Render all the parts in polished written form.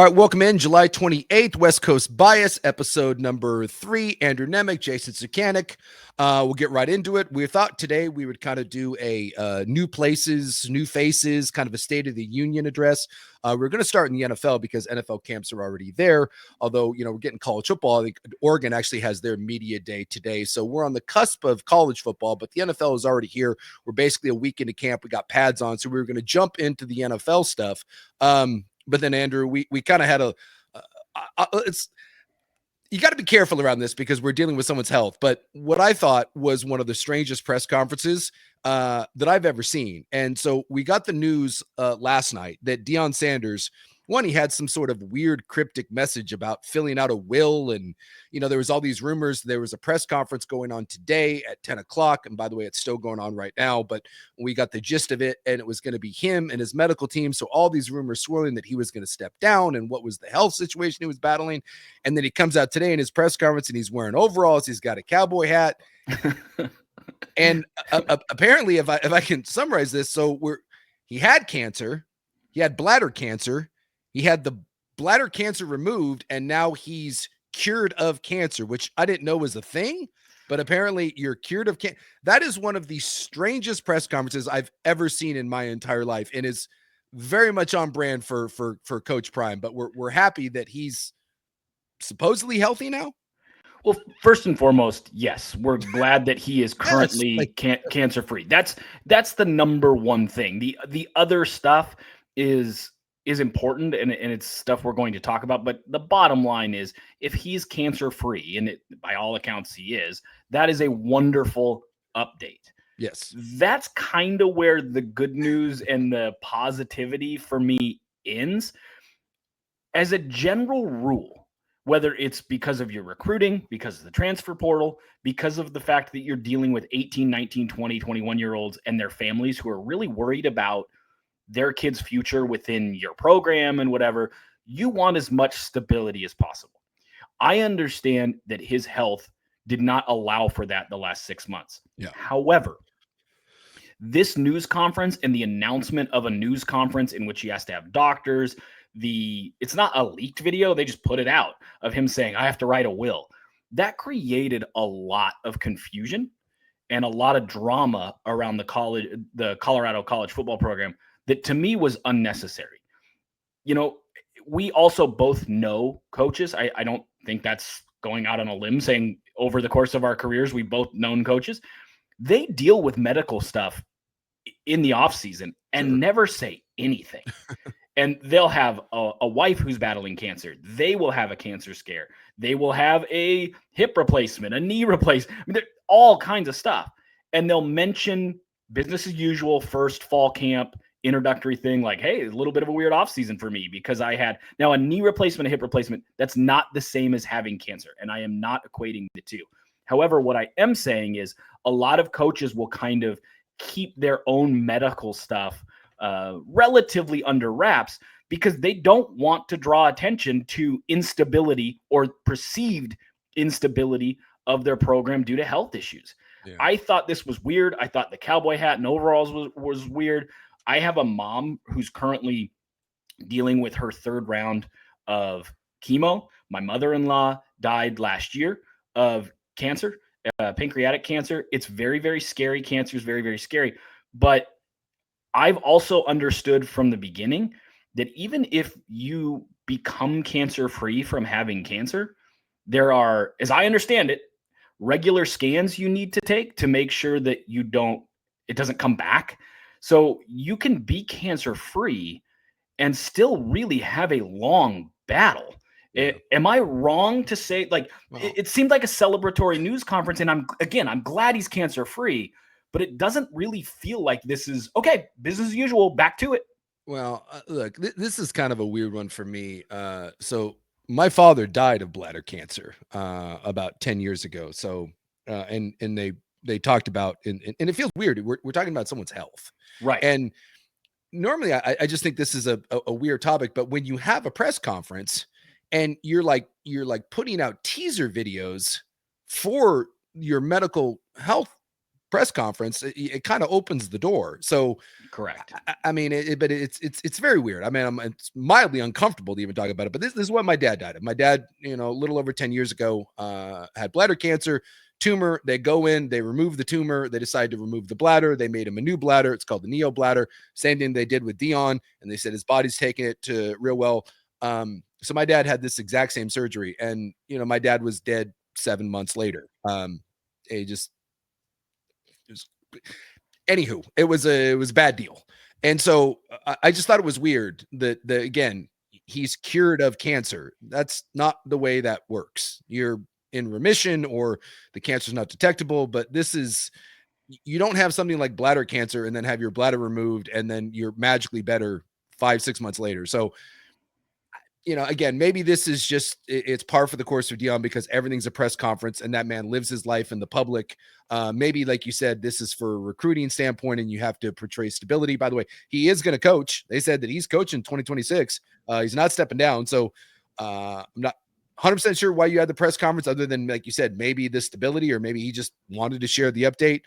All right, welcome in July 28th, West Coast Bias, episode number 3. Andrew Nemec, Jason Suke and Nemec. We'll get right into it. We thought today we would kind of do a new places, new faces, kind of a State of the Union address. We're going to start in the NFL because NFL camps are already there. Although, we're getting college football. I think Oregon actually has their media day today. So we're on the cusp of college football, but the NFL is already here. We're basically a week into camp. We got pads on. So we were going to jump into the NFL stuff. But then, Andrew, we kind of had you got to be careful around this because we're dealing with someone's health. But what I thought was one of the strangest press conferences that I've ever seen. And so we got the news last night that Deion Sanders, he had some sort of weird cryptic message about filling out a will. And, there was all these rumors. There was a press conference going on today at 10 o'clock. And by the way, it's still going on right now, but we got the gist of it, and it was going to be him and his medical team. So all these rumors swirling that he was going to step down and what was the health situation he was battling. And then he comes out today in his press conference and he's wearing overalls. He's got a cowboy hat. And apparently, if I can summarize this, he had cancer, he had bladder cancer, he had the bladder cancer removed, and now he's cured of cancer, which I didn't know was a thing, but apparently you're cured of cancer. That is one of the strangest press conferences I've ever seen in my entire life, and is very much on brand for Coach Prime. But we're happy that he's supposedly healthy now. Well, first and foremost, yes, we're glad that he is currently cancer-free. That's the number one thing. The other stuff is important, and it's stuff we're going to talk about. But the bottom line is, if he's cancer-free, and by all accounts he is, that is a wonderful update. Yes. That's kind of where the good news and the positivity for me ends. As a general rule, whether it's because of your recruiting, because of the transfer portal, because of the fact that you're dealing with 18, 19, 20, 21-year-olds and their families who are really worried about their kid's future within your program and whatever, you want as much stability as possible. I understand that his health did not allow for that the last 6 months. Yeah. However, this news conference and the announcement of a news conference in which he has to have doctors, it's not a leaked video, they just put it out of him saying, I have to write a will. That created a lot of confusion and a lot of drama around the Colorado college football program that to me was unnecessary. We also both know coaches. I don't think that's going out on a limb saying over the course of our careers, we both known coaches. They deal with medical stuff in the off season and never say anything. And they'll have a wife who's battling cancer. They will have a cancer scare. They will have a hip replacement, a knee replacement, all kinds of stuff. And they'll mention business as usual, first fall camp, introductory thing, like, hey, a little bit of a weird offseason for me because I had now a knee replacement, a hip replacement. That's not the same as having cancer. And I am not equating the two. However, what I am saying is a lot of coaches will kind of keep their own medical stuff relatively under wraps because they don't want to draw attention to instability or perceived instability of their program due to health issues. Yeah. I thought this was weird. I thought the cowboy hat and overalls was weird. I have a mom who's currently dealing with her third round of chemo. My mother-in-law died last year of cancer, pancreatic cancer. It's very, very scary. Cancer is very, very scary. But I've also understood from the beginning that even if you become cancer-free from having cancer, there are, as I understand it, regular scans you need to take to make sure that it doesn't come back. So you can be cancer-free and still really have a long battle. Yeah. Am I wrong to say, it seemed like a celebratory news conference, and I'm glad he's cancer-free, but it doesn't really feel like this is, okay, business as usual, back to it. Well, look, this is kind of a weird one for me. So my father died of bladder cancer about 10 years ago. So, and they talked about, and it feels weird. We're talking about someone's health. Right. And normally I just think this is a weird topic, but when you have a press conference and you're putting out teaser videos for your medical health press conference, it kind of opens the door. So Correct. I mean, but it's very weird. I mean, it's mildly uncomfortable to even talk about it. But this is what my dad died of. My dad, a little over 10 years ago, had bladder cancer, tumor. They go in, they remove the tumor. They decide to remove the bladder. They made him a new bladder. It's called the neo bladder. Same thing they did with Deion, and they said his body's taking it to real well. So my dad had this exact same surgery, and my dad was dead 7 months later. He just anywho, it was a bad deal. And so I just thought it was weird that again, he's cured of cancer. That's not the way that works. You're in remission or the cancer's not detectable, but you don't have something like bladder cancer and then have your bladder removed and then you're magically better 5-6 months later. So again, maybe this is just it's par for the course for Deion because everything's a press conference and that man lives his life in the public. Maybe, like you said, this is for a recruiting standpoint and you have to portray stability. By the way, he is going to coach. They said that he's coaching 2026. He's not stepping down. So I'm not 100% sure why you had the press conference other than, like you said, maybe the stability or maybe he just wanted to share the update.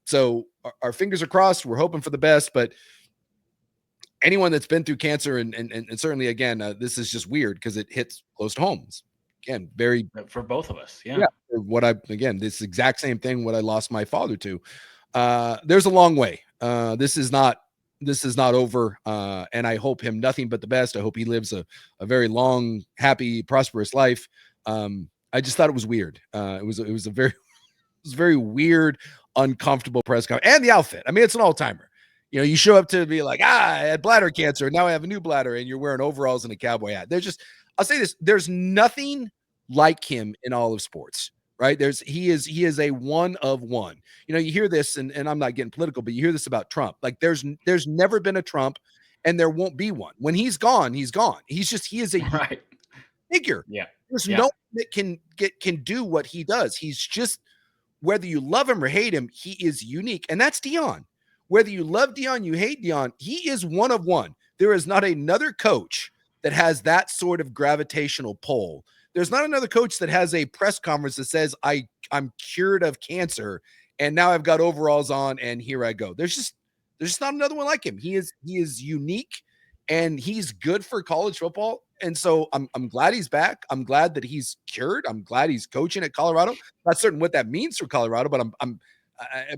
So our fingers are crossed. We're hoping for the best, but anyone that's been through cancer and certainly again, this is just weird because it hits close to home. Again, very for both of us. Yeah. This exact same thing, what I lost my father to. There's a long way. This is not over. And I hope him nothing but the best. I hope he lives a very long, happy, prosperous life. I just thought it was weird. It was very weird, uncomfortable press conference. And the outfit. I mean, it's an all-timer. You show up to be like, I had bladder cancer. Now I have a new bladder, and you're wearing overalls and a cowboy hat. I'll say this: there's nothing like him in all of sports, right? He is a one of one. You hear this, and I'm not getting political, but you hear this about Trump. Like there's never been a Trump, and there won't be one. When he's gone, he's gone. He is a right figure. Yeah. There's no one that can do what he does. He's just, whether you love him or hate him, he is unique, and that's Deion. Whether you love Deion, you hate Deion, he is one of one. There is not another coach that has that sort of gravitational pull. There's not another coach that has a press conference that says, I'm cured of cancer, and now I've got overalls on, and here I go. There's just not another one like him. He is unique, and he's good for college football. And so I'm glad he's back. I'm glad that he's cured. I'm glad he's coaching at Colorado. Not certain what that means for Colorado, but I'm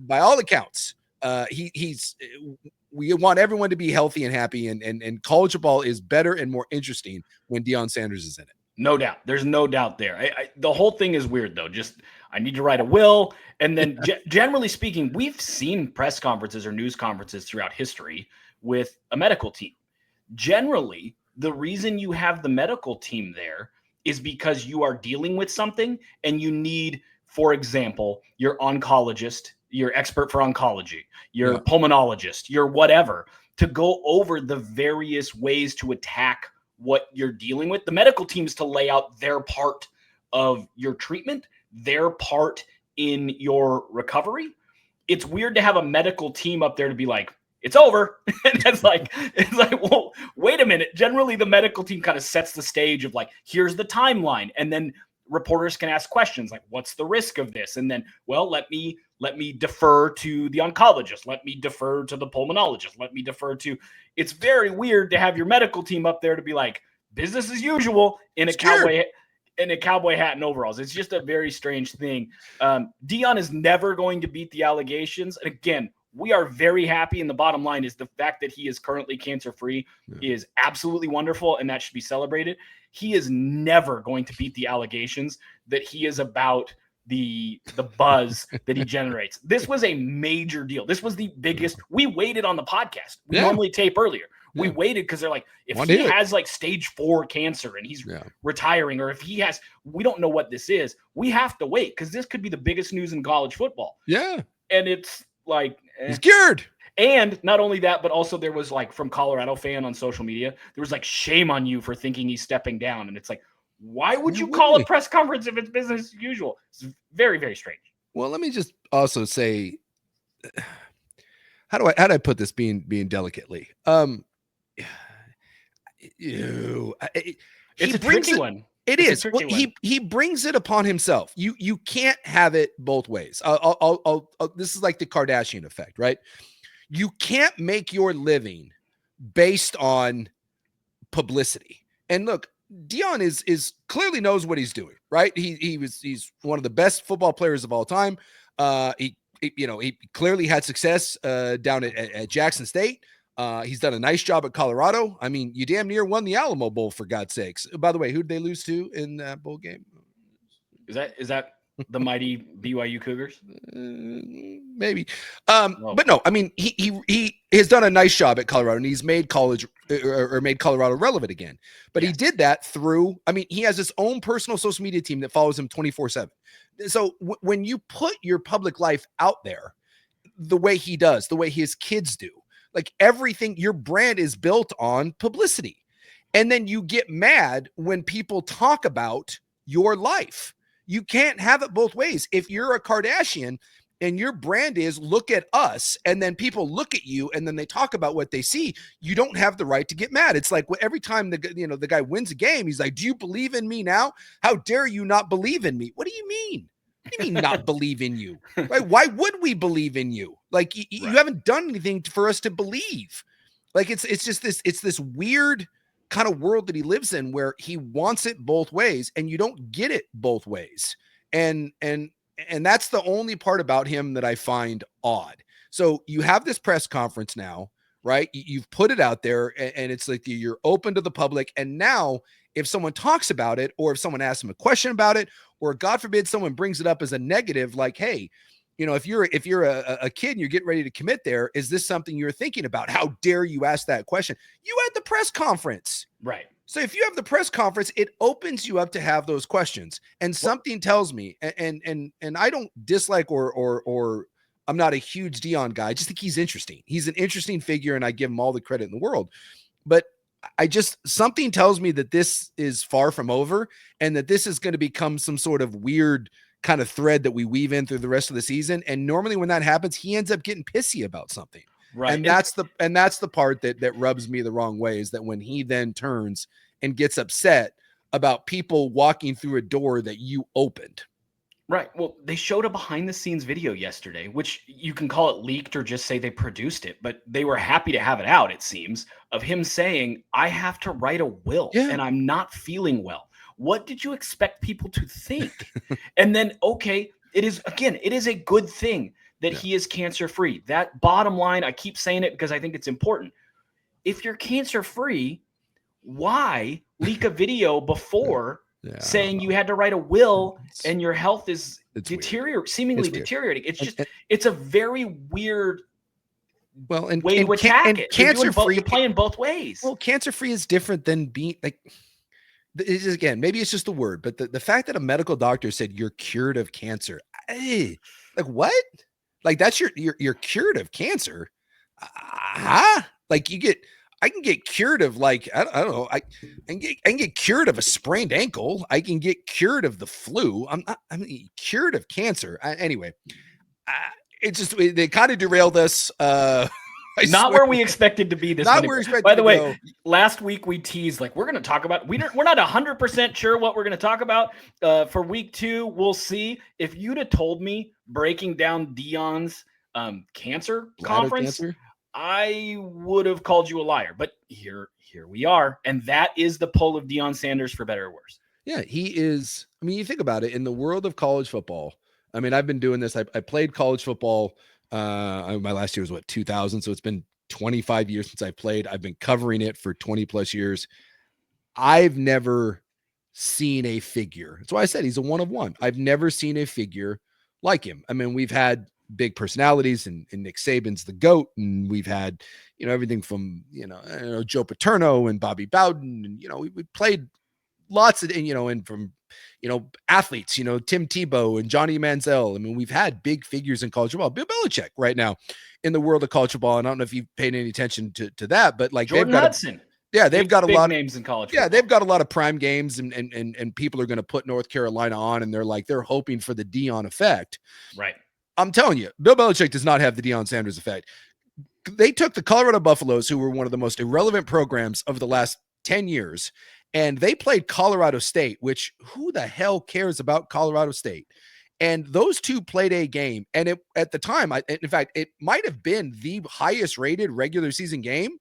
by all accounts, we want everyone to be healthy and happy, and college football is better and more interesting when Deion Sanders is in it. No doubt. There's no doubt there. The whole thing is weird though. Just, I need to write a will. And then generally speaking, we've seen press conferences or news conferences throughout history with a medical team. Generally, the reason you have the medical team there is because you are dealing with something and you need, for example, your oncologist, your expert for oncology, your pulmonologist, your whatever, to go over the various ways to attack what you're dealing with. The medical teams to lay out their part of your treatment, their part in your recovery. It's weird to have a medical team up there to be like, it's over. And it's like, well, wait a minute. Generally, the medical team kind of sets the stage of like, here's the timeline. And then reporters can ask questions like, what's the risk of this? And then, well, let me defer to the oncologist. Let me defer to the pulmonologist. Let me defer to, it's very weird to have your medical team up there to be like, business as usual in a cowboy hat and overalls. It's just a very strange thing. Deion is never going to beat the allegations. And again, we are very happy. And the bottom line is the fact that he is currently cancer-free is absolutely wonderful. And that should be celebrated. He is never going to beat the allegations that he is about the buzz that he generates. This was a major deal. This was the biggest. We waited on the podcast. We normally tape earlier. We waited because they're like, if he has like stage 4 cancer and he's retiring, or if he has, we don't know what this is. We have to wait because this could be the biggest news in college football. Yeah. And it's like, he's cured. And not only that, but also there was like from Colorado fan on social media, there was like, shame on you for thinking he's stepping down. And it's like, why would you call a press conference if it's business as usual? It's very, very strange. Well, let me just also say, how do I put this being delicately? It's a tricky one. It It's a is. Well, tricky one. he brings it upon himself. You can't have it both ways. This is like the Kardashian effect, right? You can't make your living based on publicity. And look, Deion is clearly knows what he's doing, right? He's one of the best football players of all time. He clearly had success down at Jackson State. He's done a nice job at Colorado. I mean, you damn near won the Alamo Bowl, for God's sakes. By the way, who did they lose to in that bowl game? Is that the mighty BYU Cougars? Maybe. But no, I mean, he has done a nice job at Colorado, and he's made college or made Colorado relevant again. But he did that through, I mean, he has his own personal social media team that follows him 24/7. So when you put your public life out there the way he does, the way his kids do, like everything, your brand is built on publicity. And then you get mad when people talk about your life. You can't have it both ways. If you're a Kardashian and your brand is look at us, and then people look at you and then they talk about what they see, you don't have the right to get mad. It's like every time the guy wins a game, he's like, "Do you believe in me now? How dare you not believe in me?" What do you mean? What do you mean not believe in you? Right? Why would we believe in you? Like you haven't done anything for us to believe. Like it's just this weird kind of world that he lives in where he wants it both ways and you don't get it both ways. And that's the only part about him that I find odd. So you have this press conference now, right? You've put it out there and it's like you're open to the public. And now if someone talks about it, or if someone asks him a question about it, or God forbid someone brings it up as a negative, like, hey, if you're a kid and you're getting ready to commit there, is this something you're thinking about? How dare you ask that question? You had the press conference. Right. So if you have the press conference, it opens you up to have those questions. And something tells me, and I don't dislike or I'm not a huge Deion guy. I just think he's interesting. He's an interesting figure, and I give him all the credit in the world. But something tells me that this is far from over, and that this is going to become some sort of weird kind of thread that we weave in through the rest of the season. And normally when that happens, he ends up getting pissy about something. Right. And that's the part that rubs me the wrong way, is that when he then turns and gets upset about people walking through a door that you opened. Right. Well, they showed a behind the scenes video yesterday, which you can call it leaked or just say they produced it, but they were happy to have it out, it seems, of him saying, "I have to write a will and I'm not feeling well." What did you expect people to think? And then, okay, it is a good thing that he is cancer free. That bottom line, I keep saying it because I think it's important. If you're cancer free, why leak a video before saying you had to write a will and your health is seemingly deteriorating? It's just, it's a very weird way to attack it. Cancer-free, you're playing both ways. Well, cancer-free is different than being like, it's just, again, maybe it's just a word, but the fact that a medical doctor said you're cured of cancer, like what? Like that's you're cured of cancer? Like I can get cured of, like, I don't know. I can get cured of a sprained ankle. I can get cured of the flu. I'm cured of cancer. Anyway, they kind of derailed us. Not where we expected to be this week. By the way, last week we teased, like, we're going to talk about, we're not 100% sure what we're going to talk about for week 2. We'll see. If you'd have told me breaking down Deion's cancer conference, I would have called you a liar. But here we are. And that is the pull of Deion Sanders, for better or worse. Yeah, he is. I mean, you think about it, in the world of college football. I mean, I've been doing this. I played college football. My last year was 2000. So it's been 25 years since I played. I've been covering it for 20 plus years. I've never seen a figure. That's why I said he's a one of one. I've never seen a figure like him. I mean, we've had big personalities, and Nick Saban's the GOAT. And we've had, everything from, Joe Paterno and Bobby Bowden. And, we played lots of, and from, athletes, Tim Tebow and Johnny Manziel. I mean, we've had big figures in college football. Bill Belichick right now in the world of college football. And I don't know if you've paid any attention to that, but like Jordan Hudson. They've got a lot of names in college football. Yeah, they've got a lot of prime games, and people are going to put North Carolina on, and they're hoping for the Deion effect. Right. I'm telling you, Bill Belichick does not have the Deion Sanders effect. They took the Colorado Buffaloes, who were one of the most irrelevant programs of the last 10 years, and they played Colorado State, which who the hell cares about Colorado State? And those two played a game, and at the time, in fact, it might have been the highest rated regular season game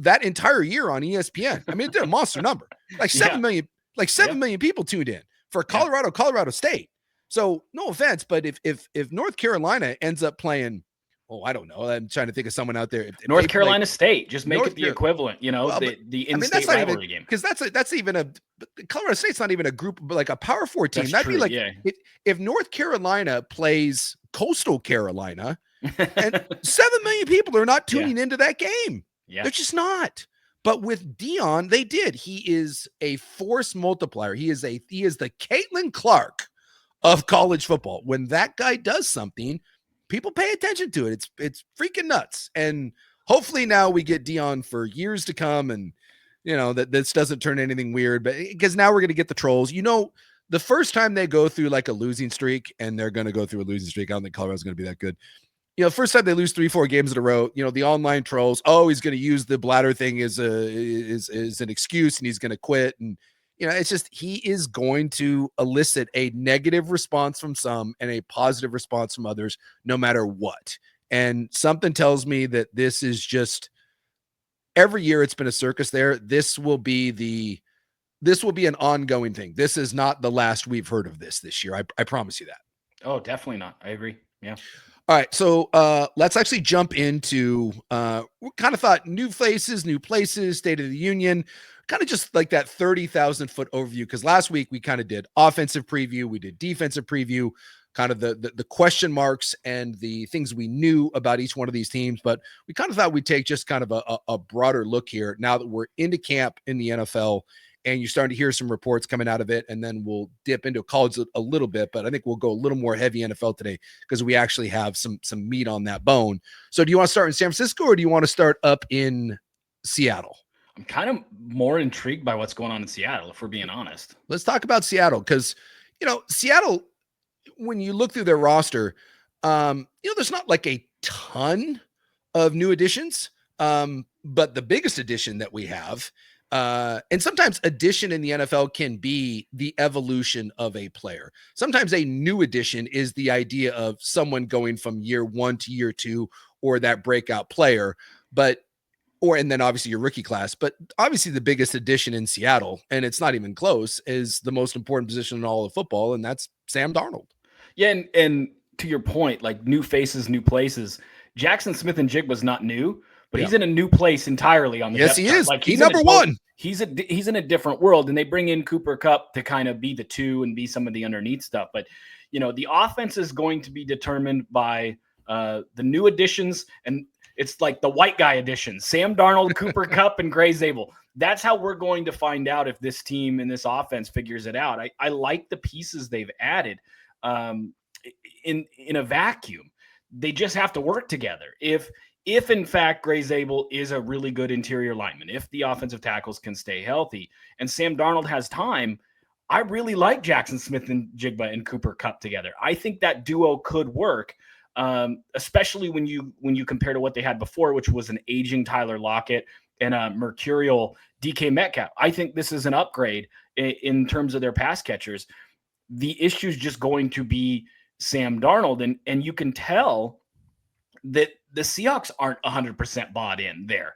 that entire year on ESPN. I mean, it did a monster number, like 7 million, like 7 million people tuned in for Colorado State. So no offense, but if North Carolina ends up playing, I don't know. I'm trying to think of someone out there. If North Carolina State, just make it the equivalent, the in-state rivalry game. Because that's even Colorado State's not even a group, but like a Power 4 team. That'd be like if North Carolina plays Coastal Carolina, and 7 million people are not tuning into that game. Yeah. They're just not. But with Deion, they did. He is a force multiplier. He is the Caitlin Clark of college football. When that guy does something, people pay attention to it. It's freaking nuts. And hopefully now we get Deion for years to come, and that this doesn't turn anything weird. But because now we're going to get the trolls. The first time they go through like a losing streak, and they're going to go through a losing streak. I don't think Colorado's going to be that good. First time they lose 3-4 games in a row, the online trolls, he's going to use the bladder thing as an excuse, and he's going to quit. And, it's just, he is going to elicit a negative response from some and a positive response from others, no matter what. And something tells me that this is just, every year it's been a circus there. This will be an ongoing thing. This is not the last we've heard of this year. I promise you that. Oh, definitely not. I agree. Yeah. All right, so let's actually jump into, we kind of thought new faces, new places, State of the Union, kind of just like that 30,000-foot overview, because last week we kind of did offensive preview, we did defensive preview, kind of the question marks and the things we knew about each one of these teams, but we kind of thought we'd take just kind of a broader look here now that we're into camp in the NFL, and you're starting to hear some reports coming out of it, and then we'll dip into college a little bit, but I think we'll go a little more heavy NFL today because we actually have some meat on that bone. So do you want to start in San Francisco, or do you want to start up in Seattle? I'm kind of more intrigued by what's going on in Seattle, if we're being honest. Let's talk about Seattle, because, Seattle, when you look through their roster, there's not like a ton of new additions, but the biggest addition that we have, and sometimes addition in the NFL can be the evolution of a player. Sometimes a new addition is the idea of someone going from year 1 to year 2, or that breakout player, and then obviously your rookie class. But obviously the biggest addition in Seattle, and it's not even close, is the most important position in all of football, and that's Sam Darnold. Yeah, and to your point, like new faces, new places, Jackson Smith-Njigba's not new, but he's in a new place entirely on the depth chart. Is. Like he's number one. He's in a different world, and they bring in Cooper Kupp to kind of be the 2 and be some of the underneath stuff. But the offense is going to be determined by the new additions, and it's like the white guy additions: Sam Darnold, Cooper Kupp, and Gray Zabel. That's how we're going to find out if this team and this offense figures it out. I like the pieces they've added in a vacuum. They just have to work together. If in fact Gray Zabel is a really good interior lineman, if the offensive tackles can stay healthy and Sam Darnold has time, I really like Jackson Smith-Njigba and Cooper Kupp together. I think that duo could work, especially when you compare to what they had before, which was an aging Tyler Lockett and a mercurial DK Metcalf. I think this is an upgrade in terms of their pass catchers. The issue is just going to be Sam Darnold, and you can tell that the Seahawks aren't 100% bought in there.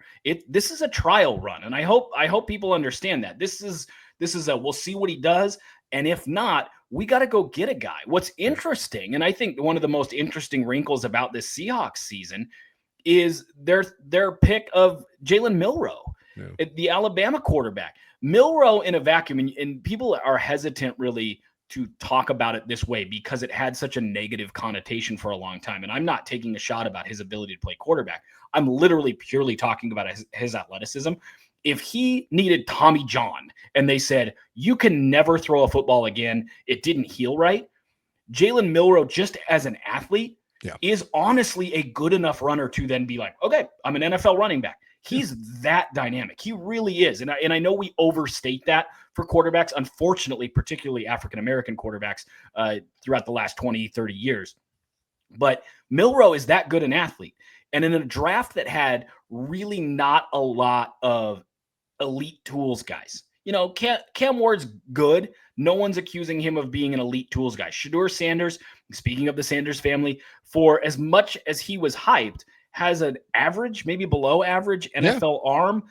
This is a trial run, and I hope people understand that. This is we'll see what he does, and if not, we got to go get a guy. What's interesting, and I think one of the most interesting wrinkles about this Seahawks season is their pick of Jalen Milroe, the Alabama quarterback. Milroe in a vacuum, and people are hesitant really to talk about it this way because it had such a negative connotation for a long time. And I'm not taking a shot about his ability to play quarterback. I'm literally purely talking about his athleticism. If he needed Tommy John and they said, you can never throw a football again, it didn't heal right, Jalen Milroe, just as an athlete, is honestly a good enough runner to then be like, okay, I'm an NFL running back. He's that dynamic. He really is. And I know we overstate that for quarterbacks, unfortunately, particularly African-American quarterbacks throughout the last 20, 30 years. But Milroe is that good an athlete. And in a draft that had really not a lot of elite tools guys, Cam Ward's good. No one's accusing him of being an elite tools guy. Shedeur Sanders, speaking of the Sanders family, for as much as he was hyped, has an average, maybe below average NFL arm.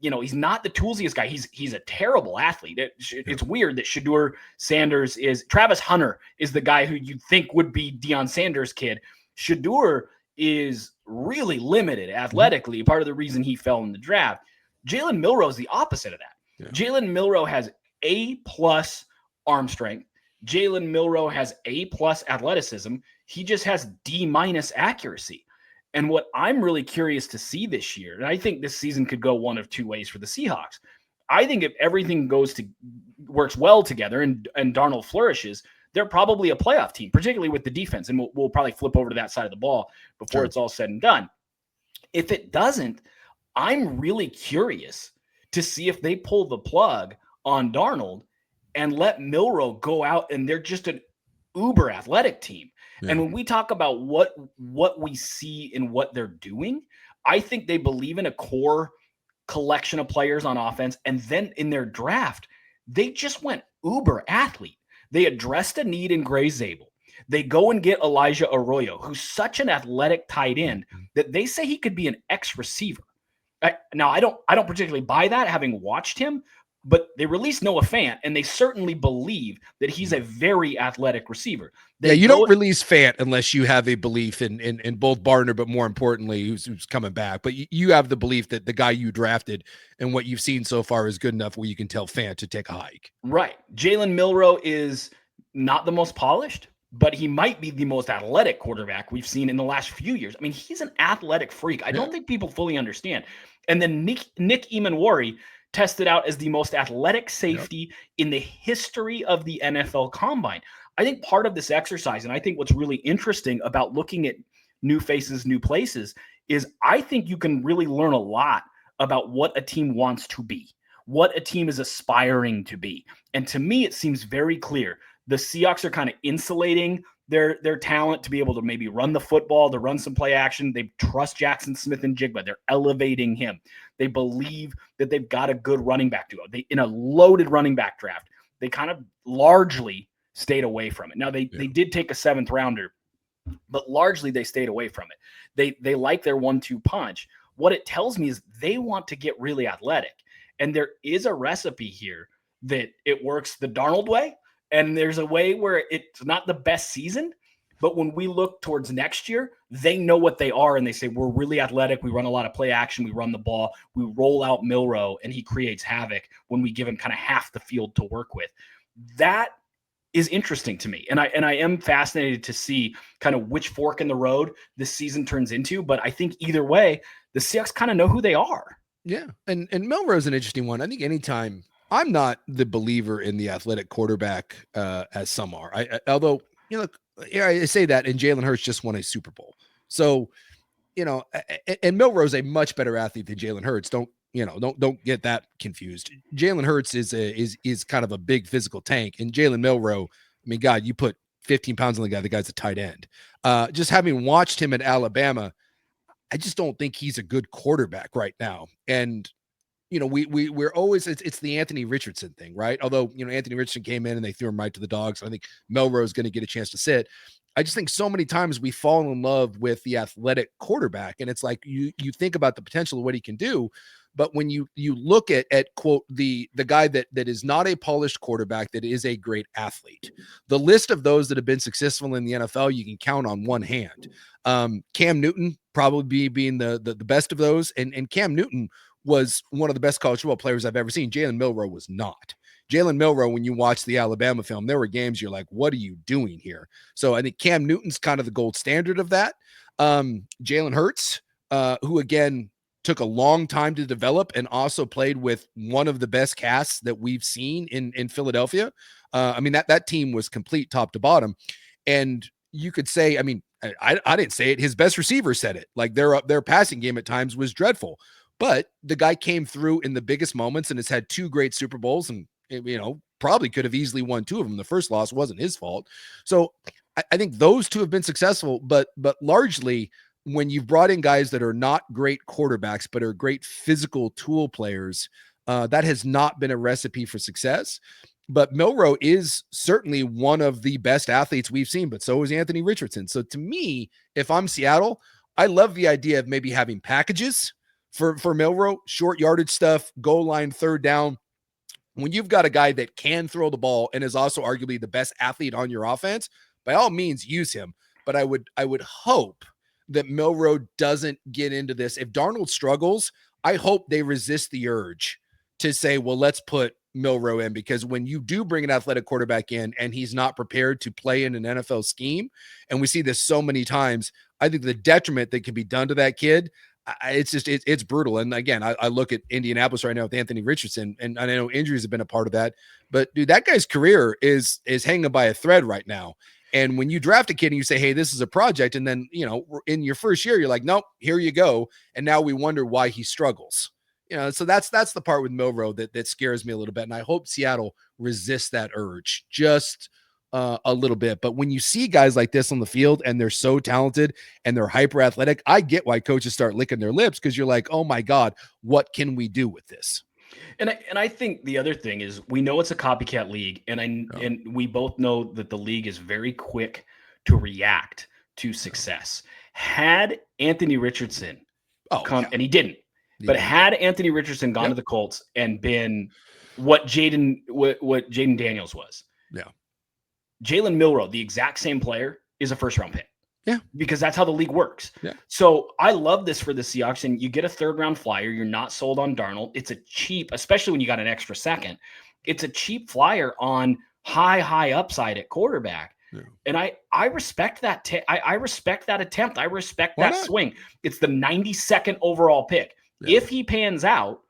He's not the toolsiest guy. He's a terrible athlete. It's weird that Shedeur Sanders Travis Hunter is the guy who you'd think would be Deion Sanders' kid. Shedeur is really limited athletically. Part of the reason he fell in the draft. Jalen Milroe is the opposite of that. Yeah. Jalen Milroe has A+ arm strength. Jalen Milroe has A+ athleticism. He just has D- accuracy. And what I'm really curious to see this year, and I think this season could go one of two ways for the Seahawks. I think if everything works well together and Darnold flourishes, they're probably a playoff team, particularly with the defense. And we'll probably flip over to that side of the ball before it's all said and done. If it doesn't, I'm really curious to see if they pull the plug on Darnold and let Milroe go out and they're just an uber athletic team. Yeah. And when we talk about what we see in what they're doing, I think they believe in a core collection of players on offense. And then in their draft, they just went uber athlete. They addressed a need in Gray Zabel. They go and get Elijah Arroyo, who's such an athletic tight end that they say he could be an ex-receiver. Now, I don't particularly buy that, having watched him, but they released Noah Fant, and they certainly believe that he's a very athletic receiver. You don't release Fant unless you have a belief in both Barner, but more importantly, who's coming back. But you have the belief that the guy you drafted and what you've seen so far is good enough where you can tell Fant to take a hike. Right. Jalen Milroe is not the most polished, but he might be the most athletic quarterback we've seen in the last few years. I mean, he's an athletic freak. I don't think people fully understand. And then Nick Emanwari tested out as the most athletic safety in the history of the NFL Combine. I think part of this exercise, and I think what's really interesting about looking at new faces, new places, is I think you can really learn a lot about what a team wants to be, what a team is aspiring to be. And to me, it seems very clear. The Seahawks are kind of insulating their talent to be able to maybe run the football, to run some play action. They trust Jackson Smith and Jigba. They're elevating him. They believe that they've got a good running back duo. In a loaded running back draft, they kind of largely stayed away from it. Now, they did take a 7th rounder, but largely they stayed away from it. They like their 1-2 punch. What it tells me is they want to get really athletic. And there is a recipe here that it works the Darnold way. And there's a way where it's not the best season, but when we look towards next year, they know what they are. And they say, we're really athletic. We run a lot of play action. We run the ball. We roll out Milroe and he creates havoc when we give him kind of half the field to work with. That is interesting to me. And I am fascinated to see kind of which fork in the road this season turns into. But I think either way, the Seahawks kind of know who they are. Yeah. And Milroe is an interesting one. I think anytime – I'm not the believer in the athletic quarterback as some are. Although, I say that, and Jalen Hurts just won a Super Bowl. So, and Milroe's a much better athlete than Jalen Hurts. Don't get that confused. Jalen Hurts is kind of a big physical tank, and Jalen Milroe, I mean, God, you put 15 pounds on the guy's a tight end. Just having watched him at Alabama, I just don't think he's a good quarterback right now. And we're always, it's the Anthony Richardson thing, right? Although, Anthony Richardson came in and they threw him right to the dogs. I think Milroe is going to get a chance to sit. I just think so many times we fall in love with the athletic quarterback, and it's like you think about the potential of what he can do, but when you look at quote the guy that is not a polished quarterback, that is a great athlete, the list of those that have been successful in the NFL, you can count on one hand. Cam Newton probably being the best of those, and Cam Newton was one of the best college football players I've ever seen. Jalen Milroe was not. Jalen Milroe, when you watch the Alabama film, there were games you're like, what are you doing here? So I think Cam Newton's kind of the gold standard of that. Jalen Hurts, who again took a long time to develop and also played with one of the best casts that we've seen in Philadelphia. I mean, that team was complete top to bottom. And you could say, I mean, I didn't say it. His best receiver said it. Like their passing game at times was dreadful. But the guy came through in the biggest moments and has had 2 great Super Bowls and, probably could have easily won 2 of them. The first loss wasn't his fault. So I think those 2 have been successful, but largely when you've brought in guys that are not great quarterbacks, but are great physical tool players, That has not been a recipe for success. But Milroe is certainly one of the best athletes we've seen, but so is Anthony Richardson. So to me, if I'm Seattle, I love the idea of maybe having packages for Milroe, short yardage stuff, goal line, third down. When you've got a guy that can throw the ball and is also arguably the best athlete on your offense, by all means use him. But I would hope that Milroe doesn't get into this. If Darnold struggles, I hope they resist the urge to say, well, let's put Milroe in, because when you do bring an athletic quarterback in and he's not prepared to play in an NFL scheme, and we see this so many times, I think the detriment that can be done to that kid, it's brutal. And again, I look at Indianapolis right now with Anthony Richardson, and I know injuries have been a part of that, but dude, that guy's career is hanging by a thread right now. And when you draft a kid and you say, hey, this is a project, and then, in your first year, you're like, nope, here you go. And now we wonder why he struggles. So that's the part with Milroe that scares me a little bit. And I hope Seattle resists that urge just a little bit. But when you see guys like this on the field and they're so talented and they're hyper athletic, I get why coaches start licking their lips, because you're like, oh my God, what can we do with this? And I think the other thing is, we know it's a copycat league, and we both know that the league is very quick to react to success. Had Anthony Richardson come, and he didn't, but had Anthony Richardson gone to the Colts and been what Jaden Daniels was, Jalen Milroe, the exact same player, is a first-round pick. Yeah. Because that's how the league works. Yeah. So I love this for the Seahawks, and you get a third-round flyer. You're not sold on Darnold. It's a cheap, especially when you got an extra second, it's a cheap flyer on high upside at quarterback. Yeah. And I respect that. I respect that attempt. I respect that swing. It's the 92nd overall pick. Yeah. If he pans out,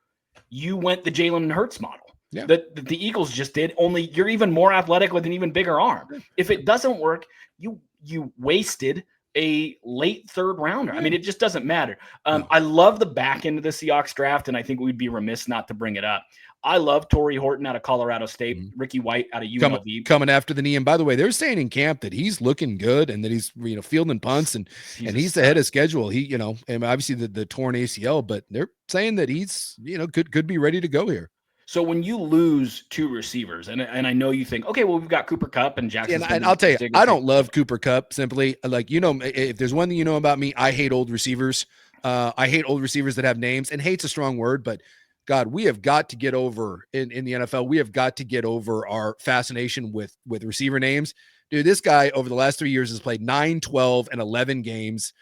you went the Jalen Hurts model. Yeah. The Eagles just did, only you're even more athletic with an even bigger arm. If it doesn't work, you wasted a late third rounder. I mean, it just doesn't matter. I love the back end of the Seahawks draft, and I think we'd be remiss not to bring it up. I love Torrey Horton out of Colorado State, Ricky White out of UNLV. Coming after the knee. And by the way, they're saying in camp that he's looking good and that he's fielding punts and he's ahead of schedule. He, and obviously the torn ACL, but they're saying that he's, could be ready to go here. So when you lose two receivers, and I know you think, okay, well, we've got Cooper Kupp and Jackson. And I'll tell you, I don't love Cooper Kupp simply. Like, if there's one thing you know about me, I hate old receivers. I hate old receivers that have names, and hate's a strong word, but God, we have got to get over in the NFL. We have got to get over our fascination with receiver names. Dude, this guy over the last 3 years has played 9, 12, and 11 games.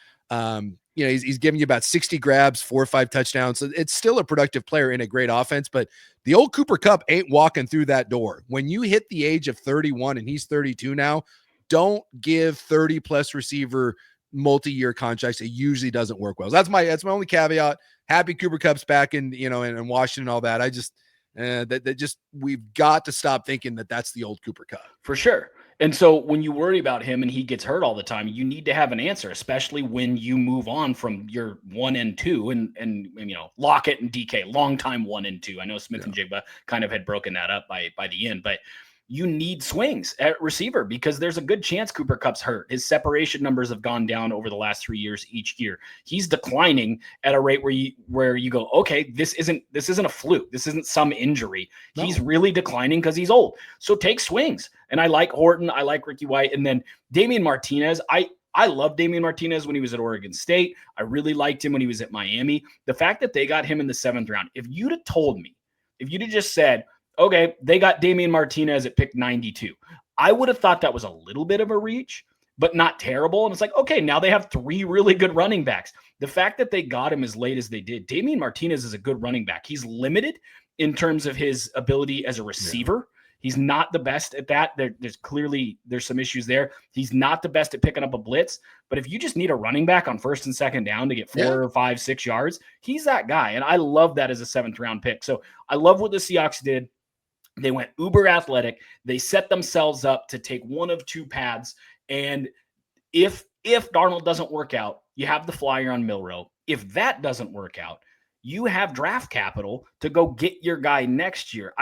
He's giving you about 60 grabs, 4 or 5 touchdowns. So it's still a productive player in a great offense, but the old Cooper Kupp ain't walking through that door. When you hit the age of 31 and he's 32 now, don't give 30 plus receiver multi-year contracts. It usually doesn't work well. So that's my only caveat. Happy Cooper Kupp's back in Washington and all that. I just we've got to stop thinking that that's the old Cooper Kupp. For sure. And so when you worry about him and he gets hurt all the time, you need to have an answer, especially when you move on from your 1 and 2 and Lockett and DK, long time 1 and 2. I know Smith and Jigba kind of had broken that up by the end, but you need swings at receiver because there's a good chance Cooper Kupp's hurt. His separation numbers have gone down over the last 3 years each year. He's declining at a rate where you go, okay, this isn't a fluke. This isn't some injury. No. He's really declining because he's old. So take swings. And I like Horton. I like Ricky White. And then Damian Martinez. I love Damian Martinez when he was at Oregon State. I really liked him when he was at Miami. The fact that they got him in the 7th round, if you'd have told me, if you'd have just said, okay, they got Damian Martinez at pick 92, I would have thought that was a little bit of a reach, but not terrible. And it's like, okay, now they have 3 really good running backs. The fact that they got him as late as they did, Damian Martinez is a good running back. He's limited in terms of his ability as a receiver. Yeah. He's not the best at that. There's some issues there. He's not the best at picking up a blitz, but if you just need a running back on 1st and 2nd down to get 4 or 5, 6 yards, he's that guy. And I love that as a 7th round pick. So I love what the Seahawks did. They went uber athletic. They set themselves up to take one of 2 paths. And if Darnold doesn't work out, you have the flyer on Milroe. If that doesn't work out, you have draft capital to go get your guy next year.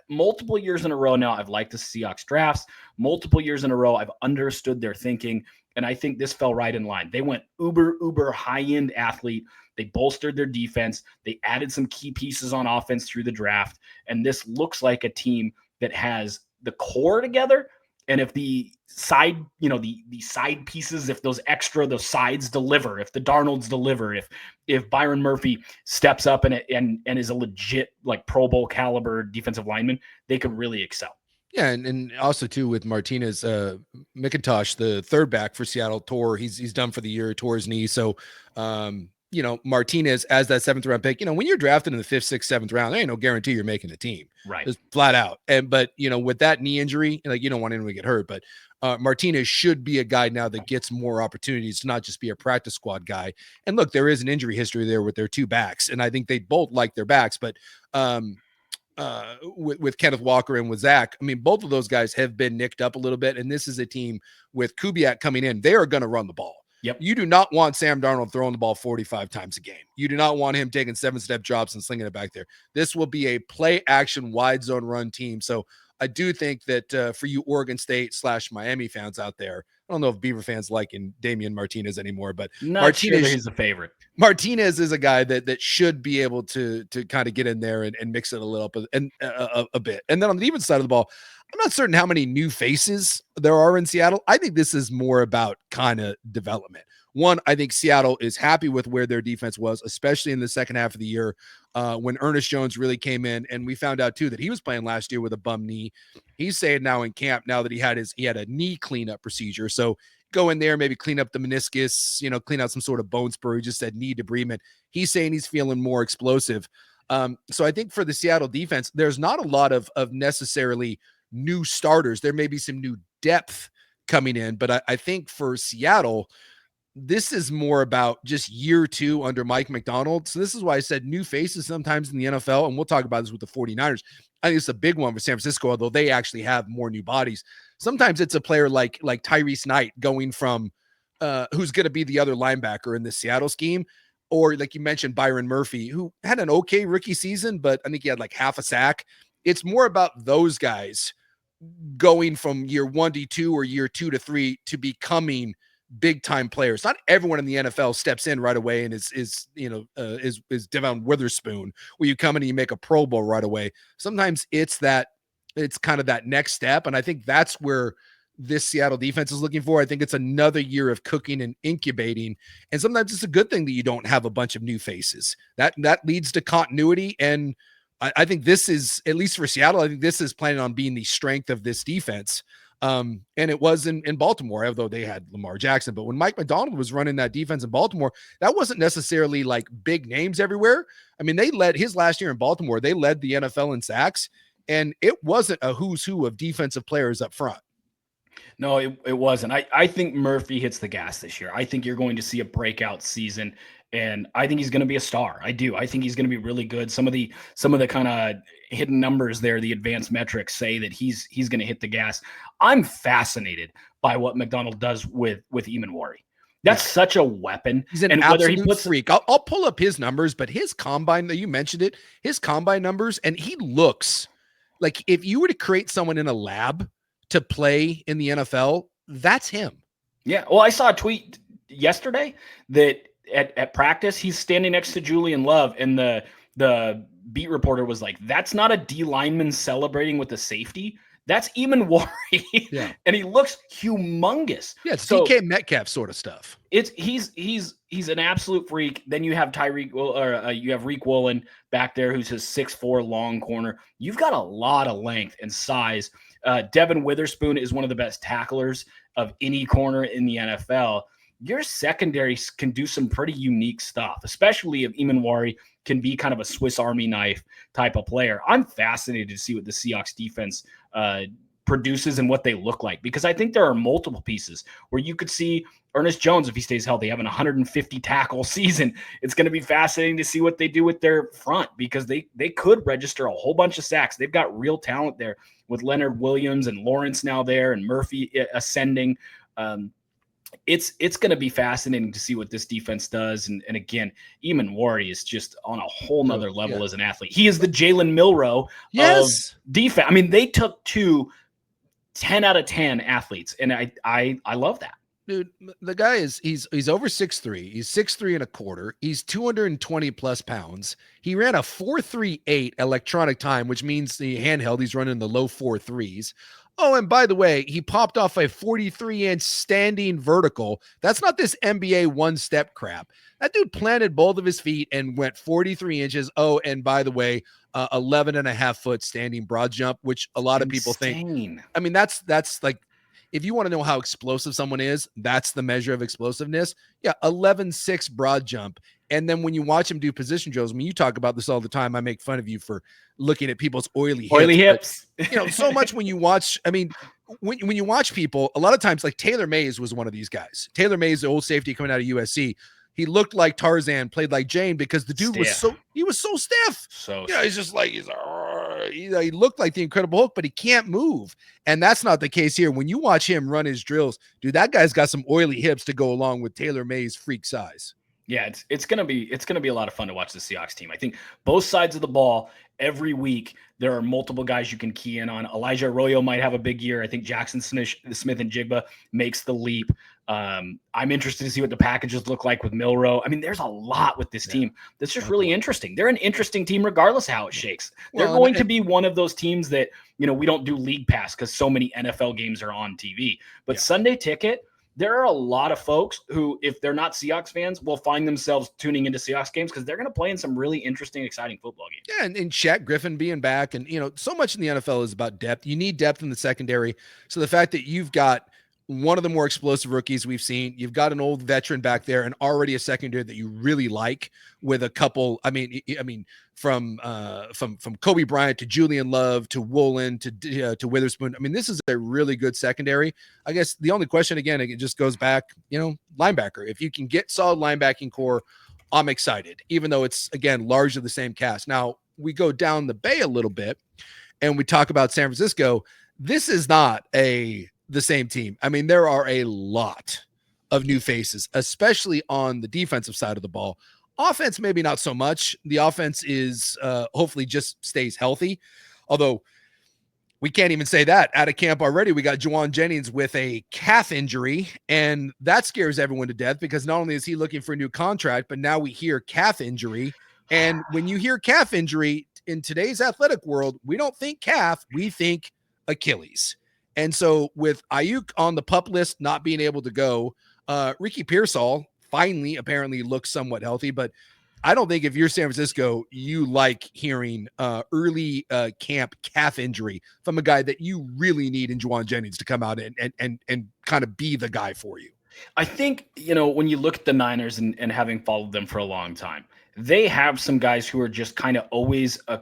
Multiple years in a row now, I've liked the Seahawks drafts. Multiple years in a row, I've understood their thinking. And I think this fell right in line. They went uber high-end athlete. They bolstered their defense. They added some key pieces on offense through the draft. And this looks like a team that has the core together. And if the side, the side pieces, if those sides deliver, if the Darnolds deliver, if Byron Murphy steps up and is a legit like Pro Bowl caliber defensive lineman, they could really excel. Yeah, and also too with Martinez, McIntosh, the third back for Seattle, he's done for the year, tore his knee. So Martinez as that 7th round pick, when you're drafted in the 5th, 6th, 7th round, there ain't no guarantee you're making the team. Right. Just flat out. But with that knee injury, like you don't want anyone to get hurt, but Martinez should be a guy now that gets more opportunities to not just be a practice squad guy. And look, there is an injury history there with their 2 backs, and I think they both like their backs, but with Kenneth Walker and with Zach, I mean, both of those guys have been nicked up a little bit, and this is a team with Kubiak coming in. They are going to run the ball. Yep. You do not want Sam Darnold throwing the ball 45 times a game. You do not want him taking 7-step drops and slinging it back there. This will be a play action wide zone run team. So I do think that for you Oregon State / Miami fans out there, I don't know if Beaver fans liking Damian Martinez anymore, but Martinez is a favorite. Martinez is a guy that should be able to kind of get in there and mix it a little bit and a bit. And then on the defense side of the ball, I'm not certain how many new faces there are in Seattle. I think this is more about kind of development. One, I think Seattle is happy with where their defense was, especially in the second half of the year when Ernest Jones really came in. And we found out, too, that he was playing last year with a bum knee. He's saying now in camp, now that he had a knee cleanup procedure. So go in there, maybe clean up the meniscus, clean out some sort of bone spur. He just said knee debridement. He's saying he's feeling more explosive. So I think for the Seattle defense, there's not a lot of necessarily new starters. There may be some new depth coming in, but I think for Seattle, this is more about just year 2 under Mike McDonald. So this is why I said new faces sometimes in the NFL, and we'll talk about this with the 49ers. I think it's a big one for San Francisco, although they actually have more new bodies. Sometimes it's a player like Tyrese Knight going from who's going to be the other linebacker in the Seattle scheme, or like you mentioned, Byron Murphy, who had an okay rookie season, but I think he had like half a sack. It's more about those guys going from year 1 to 2 or year 2 to 3 to becoming big time players. Not everyone in the NFL steps in right away and is Devon Witherspoon, where you come in and you make a Pro Bowl right away. Sometimes it's kind of that next step. And I think that's where this Seattle defense is looking for. I think it's another year of cooking and incubating. And sometimes it's a good thing that you don't have a bunch of new faces. That leads to continuity. And I think this is, at least for Seattle, I think this is planning on being the strength of this defense. And it was in Baltimore, although they had Lamar Jackson. But when Mike McDonald was running that defense in Baltimore, that wasn't necessarily like big names everywhere. I mean, they led his last year in Baltimore. They led the NFL in sacks, and it wasn't a who's who of defensive players up front. No, it wasn't. I think Murphy hits the gas this year. I think you're going to see a breakout season, and I think he's going to be a star. I do. I think he's going to be really good. Some of the kind of hidden numbers there, the advanced metrics say that he's going to hit the gas. I'm fascinated by what McDonald does with Eamon. That's such a weapon. He's an absolute freak. I'll pull up his numbers, but his combine, you mentioned it, his combine numbers, and he looks like if you were to create someone in a lab to play in the NFL, that's him. Yeah. Well, I saw a tweet yesterday that at practice, he's standing next to Julian Love, and the beat reporter was like, that's not a D lineman celebrating with a safety. That's Eamon. Yeah. And he looks humongous. Yeah, it's DK Metcalf sort of stuff. He's an absolute freak. Then you have you have Reek Woolen back there, who's his 6'4" long corner. You've got a lot of length and size. Devon Witherspoon is one of the best tacklers of any corner in the NFL. Your secondary can do some pretty unique stuff, especially if Eamon can be kind of a Swiss Army knife type of player. I'm fascinated to see what the Seahawks defense produces and what they look like, because I think there are multiple pieces where you could see Ernest Jones, if he stays healthy, having 150 tackle season. It's going to be fascinating to see what they do with their front, because they could register a whole bunch of sacks. They've got real talent there with Leonard Williams and Lawrence now there and Murphy ascending. It's going to be fascinating to see what this defense does. And again, Eamon is just on a whole nother level as an athlete. He is the Jalen Milroe of defense. I mean, they took 2 10 out of 10 athletes, and I love that. Dude, the guy he's over 6'3". He's 6'3" and a quarter. He's 220 plus pounds. He ran a 4.38 electronic time, which means the handheld, he's running the low 4.3s. Oh, and by the way, he popped off a 43-inch standing vertical. That's not this NBA one-step crap. That dude planted both of his feet and went 43 inches. Oh, and by the way, 11 and a half foot standing broad jump, which a lot of people think. I mean, that's like, if you want to know how explosive someone is, that's the measure of explosiveness. Yeah, 11.6 broad jump. And then when you watch him do position drills, I mean, you talk about this all the time. I make fun of you for looking at people's oily hips. But, so much when you watch, I mean, when you watch people, a lot of times, like Taylor Mays was one of these guys. Taylor Mays, the old safety coming out of USC. He looked like Tarzan, played like Jane, because the dude was so stiff. He's just like, he looked like the Incredible Hulk, but he can't move. And that's not the case here. When you watch him run his drills, dude, that guy's got some oily hips to go along with Taylor May's freak size. Yeah, it's gonna be a lot of fun to watch the Seahawks team. I think both sides of the ball every week there are multiple guys you can key in on. Elijah Arroyo might have a big year. I think Jackson Smith and Jigba makes the leap. I'm interested to see what the packages look like with Milrow. I mean, there's a lot with this team that's just really interesting. They're an interesting team regardless of how it shakes. They're going to be one of those teams that, we don't do league pass because so many NFL games are on TV. But Sunday Ticket, there are a lot of folks who, if they're not Seahawks fans, will find themselves tuning into Seahawks games because they're going to play in some really interesting, exciting football games. Yeah, and Shaq Griffin being back, and so much in the NFL is about depth. You need depth in the secondary. So the fact that you've got one of the more explosive rookies we've seen, you've got an old veteran back there, and already a secondary that you really like with a couple. I mean, from Kobe Bryant to Julian Love to Woolen to Witherspoon. I mean, this is a really good secondary. I guess the only question, again, it just goes back, linebacker. If you can get solid linebacking core, I'm excited, even though it's, again, largely the same cast. Now we go down the bay a little bit and we talk about San Francisco. This is not the same team. I mean, there are a lot of new faces, especially on the defensive side of the ball. Offense, maybe not so much. The offense is hopefully just stays healthy. Although we can't even say that. Out of camp already, we got Juwan Jennings with a calf injury, and that scares everyone to death because not only is he looking for a new contract, but now we hear calf injury. And when you hear calf injury in today's athletic world, we don't think calf, we think Achilles. And so with Ayuk on the PUP list, not being able to go, Ricky Pearsall finally apparently looks somewhat healthy, but I don't think if you're San Francisco, you like hearing early camp calf injury from a guy that you really need in Juwan Jennings to come out and kind of be the guy for you. I think, when you look at the Niners and having followed them for a long time, they have some guys who are just kind of always a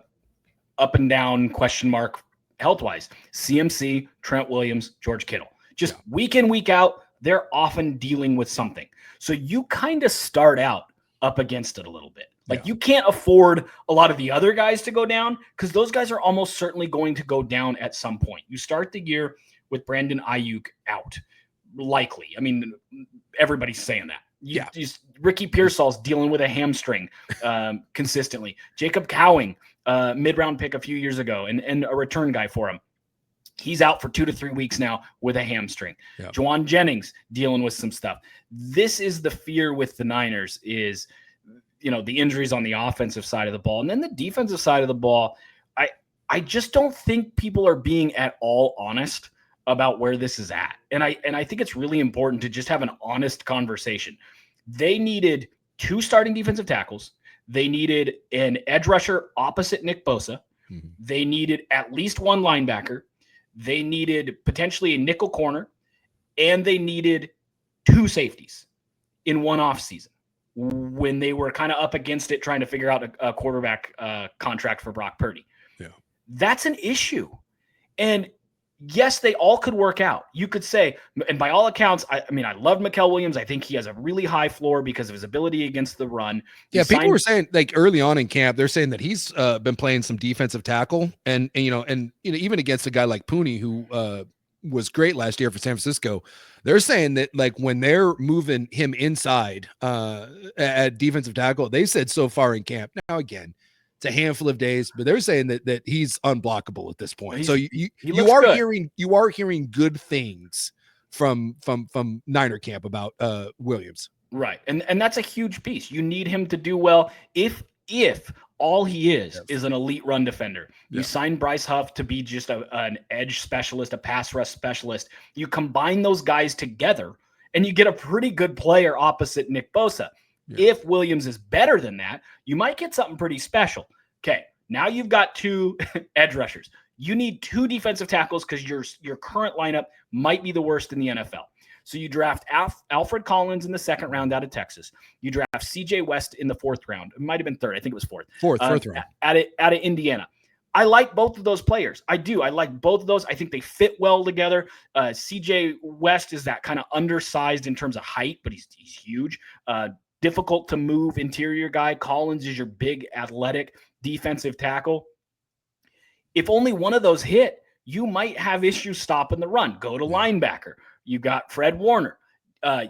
up and down question mark health-wise. CMC, Trent Williams, George Kittle. Just week in, week out, they're often dealing with something. So you kind of start out up against it a little bit. Like you can't afford a lot of the other guys to go down because those guys are almost certainly going to go down at some point. You start the year with Brandon Ayuk out, likely. I mean, everybody's saying that. Ricky Pearsall's dealing with a hamstring consistently. Jacob Cowing, mid-round pick a few years ago and a return guy for him. He's out for 2 to 3 weeks now with a hamstring. Juwan Jennings dealing with some stuff. This is the fear with the Niners is, the injuries on the offensive side of the ball. And then the defensive side of the ball, I just don't think people are being at all honest about where this is at. And I think it's really important to just have an honest conversation. They needed 2 starting defensive tackles. They needed an edge rusher opposite Nick Bosa. Mm-hmm. They needed at least 1 linebacker. They needed potentially a nickel corner, and they needed 2 safeties in one offseason when they were kind of up against it trying to figure out a quarterback contract for Brock Purdy. Yeah. That's an issue. And yes, they all could work out. You could say, and by all accounts, I love Mikael Williams. I think he has a really high floor because of his ability against the run. People were saying, like, early on in camp, they're saying that he's been playing some defensive tackle, and even against a guy like Pooney, who was great last year for San Francisco. They're saying that, like, when they're moving him inside at defensive tackle, they said so far in camp. Now, again, it's a handful of days, but they're saying that he's unblockable at this point. So you are good. You are hearing good things from Niner camp about Williams. Right. And that's a huge piece. You need him to do well. If all he is an elite run defender. You sign Bryce Huff to be just an edge specialist, a pass rush specialist. You combine those guys together and you get a pretty good player opposite Nick Bosa. If Williams is better than that, you might get something pretty special. Okay, now you've got 2 edge rushers. You need 2 defensive tackles because your current lineup might be the worst in the NFL. So you draft Alfred Collins in the 2nd round out of Texas. You draft CJ West in the 4th round. It might have been 3rd. I think it was 4th. 4th round. Out of Indiana. I like both of those players. I do. I like both of those. I think they fit well together. CJ West is that kind of undersized in terms of height, but he's huge. Difficult to move interior guy. Collins is your big athletic defensive tackle. If only one of those hit, you might have issues stopping the run. Go to linebacker. You got Fred Warner.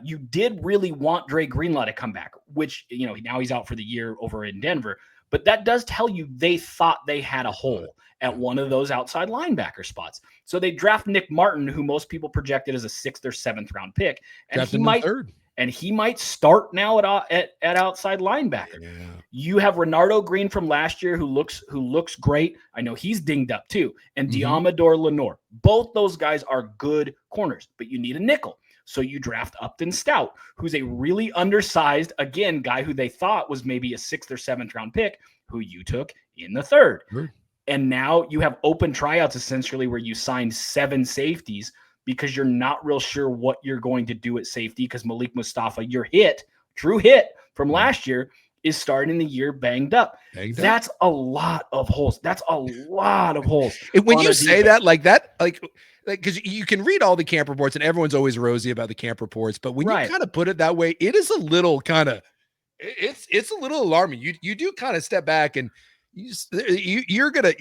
You did really want Dre Greenlaw to come back, which, now he's out for the year over in Denver. But that does tell you they thought they had a hole at one of those outside linebacker spots. So they draft Nick Martin, who most people projected as a 6th or 7th round pick. And he might start now at outside linebacker. You have Renardo Green from last year who looks great. I know he's dinged up too. And Diamador Lenore. Both those guys are good corners, but you need a nickel. So you draft Upton Stout, who's a really undersized, again, guy who they thought was maybe a 6th or 7th round pick, who you took in the 3rd. And now you have open tryouts essentially where you signed 7 safeties because you're not real sure what you're going to do at safety because Malik Mustafa, your true hit from last year, is starting the year banged up. That's a lot of holes. When you say that, like because you can read all the camp reports and everyone's always rosy about the camp reports, but when you kind of put it that way, it is a little it's a little alarming. You do kind of step back and you're gonna.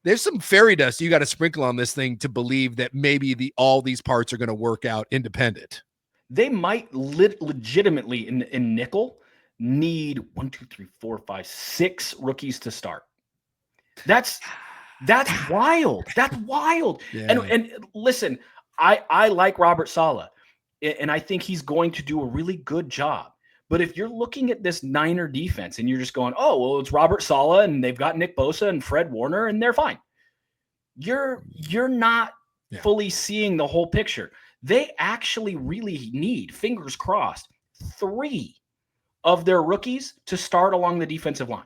There's some fairy dust you got to sprinkle on this thing to believe that maybe all these parts are going to work out independent. They might legitimately in nickel need 1, 2, 3, 4, 5, 6 rookies to start. That's wild. That's wild. And listen, I like Robert Saleh, and I think he's going to do a really good job. But if you're looking at this Niner defense and you're just going, oh, well, it's Robert Saleh and they've got Nick Bosa and Fred Warner and they're fine. You're not fully seeing the whole picture. They actually really need, fingers crossed, 3 of their rookies to start along the defensive line.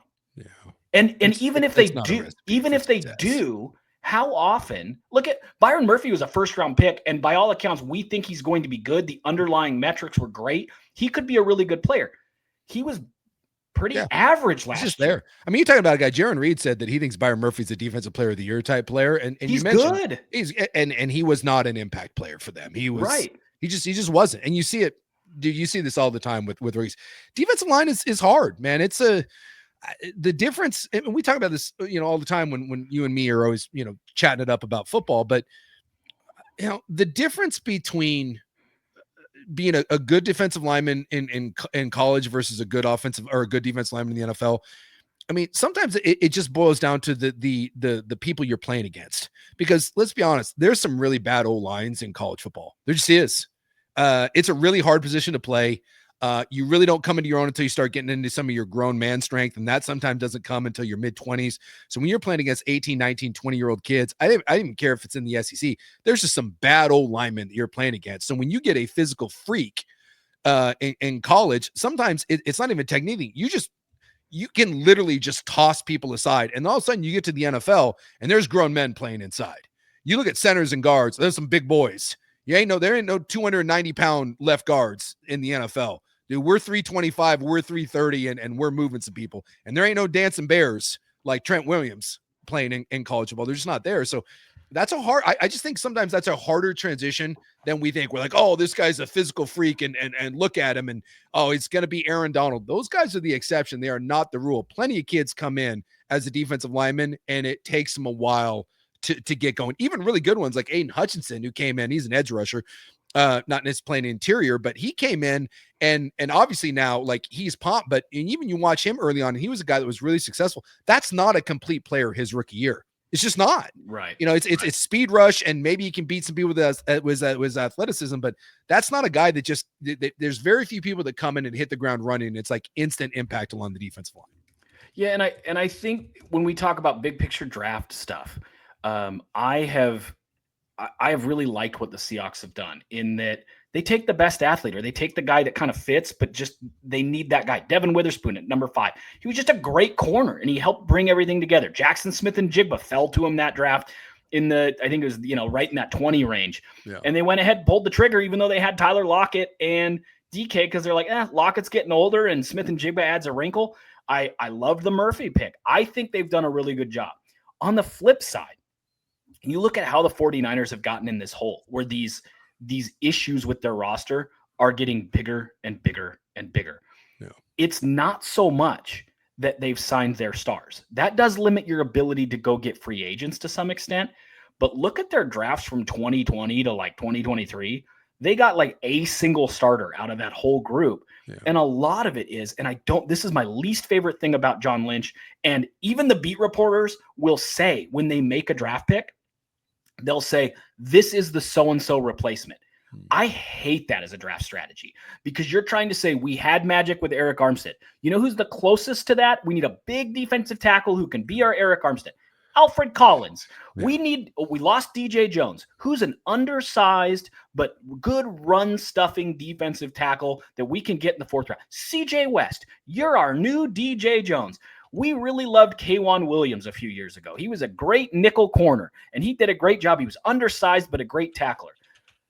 And even if they do, how often, look at Byron Murphy was a 1st round pick. And by all accounts, we think he's going to be good. The underlying metrics were great. He could be a really good player. He was pretty average last year. Just there. I mean, you're talking about a guy, Jaron Reed said that he thinks Byron Murphy's a defensive player of the year type player. And he's you mentioned good. And he was not an impact player for them. He was He just wasn't. And you see it, dude, you see this all the time with rookies. Defensive line is hard, man. It's the difference, and we talk about this, all the time when you and me are always, chatting it up about football, but the difference between being a good defensive lineman in college versus a good offensive or a good defensive lineman in the NFL. I mean, sometimes it just boils down to the people you're playing against, because let's be honest, there's some really bad O-lines in college football. There just is. It's a really hard position to play. You really don't come into your own until you start getting into some of your grown man strength. And that sometimes doesn't come until your mid-20s. So when you're playing against 18, 19, 20-year-old kids, I don't even care if it's in the SEC. There's just some bad old linemen that you're playing against. So when you get a physical freak in college, sometimes it's not even technique. You can literally just toss people aside. And all of a sudden you get to the NFL and there's grown men playing inside. You look at centers and guards, there's some big boys. There ain't no 290-pound left guards in the NFL. Dude, we're 325, we're 330, and we're moving some people. And there ain't no dancing bears like Trent Williams playing in college football. They're just not there. So that's I just think sometimes that's a harder transition than we think. We're like, oh, this guy's a physical freak, and look at him, and oh, it's going to be Aaron Donald. Those guys are the exception. They are not the rule. Plenty of kids come in as a defensive lineman, and it takes them a while to get going. Even really good ones like Aiden Hutchinson, who came in, he's an edge rusher. Not necessarily playing interior, but he came in and obviously now like he's pumped, but even you watch him early on, and he was a guy that was really successful. That's not a complete player his rookie year. It's just not. Right. It's speed rush, and maybe he can beat some people with athleticism, but that's not a guy that just there's very few people that come in and hit the ground running. It's like instant impact along the defensive line. Yeah, and I think when we talk about big picture draft stuff, I have really liked what the Seahawks have done in that they take the best athlete, or they take the guy that kind of fits, but just they need that guy. Devin Witherspoon at number 5. He was just a great corner, and he helped bring everything together. Jackson Smith and Jigba fell to him that draft I think it was, right in that 20 range. Yeah. And they went ahead, pulled the trigger, even though they had Tyler Lockett and DK, because they're like, Lockett's getting older, and Smith and Jigba adds a wrinkle. I loved the Murphy pick. I think they've done a really good job. On the flip side, you look at how the 49ers have gotten in this hole where these issues with their roster are getting bigger and bigger and bigger. Yeah. It's not so much that they've signed their stars. That does limit your ability to go get free agents to some extent. But look at their drafts from 2020 to like 2023. They got like a single starter out of that whole group. Yeah. And a lot of it is, and this is my least favorite thing about John Lynch. And even the beat reporters will say when they make a draft pick, they'll say, this is the so-and-so replacement. I hate that as a draft strategy because you're trying to say we had magic with Eric Armstead. You know who's the closest to that? We need a big defensive tackle who can be our Eric Armstead. Alfred Collins. Yeah. We lost DJ Jones, who's an undersized but good run-stuffing defensive tackle that we can get in the 4th round. CJ West, you're our new DJ Jones. We really loved K'Wan Williams a few years ago. He was a great nickel corner, and he did a great job. He was undersized but a great tackler.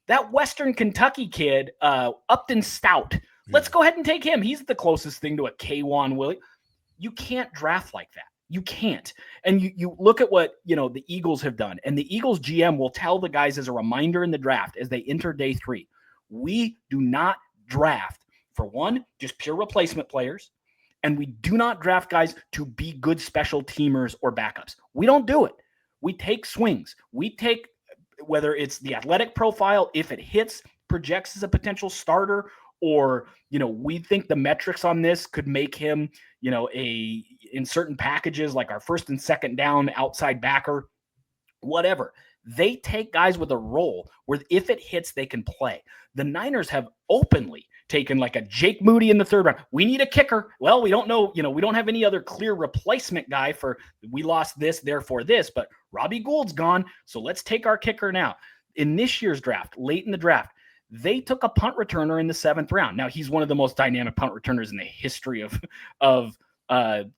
That Western Kentucky kid, Upton Stout, let's go ahead and take him. He's the closest thing to a K'Wan Williams. You can't draft like that. You can't. And you look at what, the Eagles have done, and the Eagles GM will tell the guys as a reminder in the draft as they enter day 3, we do not draft, for one, just pure replacement players, and we do not draft guys to be good special teamers or backups. We don't do it. We take swings. We take, whether it's the athletic profile, if it hits, projects as a potential starter, or, we think the metrics on this could make him, in certain packages, like our 1st and 2nd down outside backer, whatever. They take guys with a role where if it hits, they can play. The Niners have openly taken like a Jake Moody in the 3rd round. We need a kicker. Well, we don't know, we don't have any other clear replacement guy for, we lost this, therefore this, but Robbie Gould's gone. So let's take our kicker now. In this year's draft, late in the draft, they took a punt returner in the 7th round. Now he's one of the most dynamic punt returners in the history of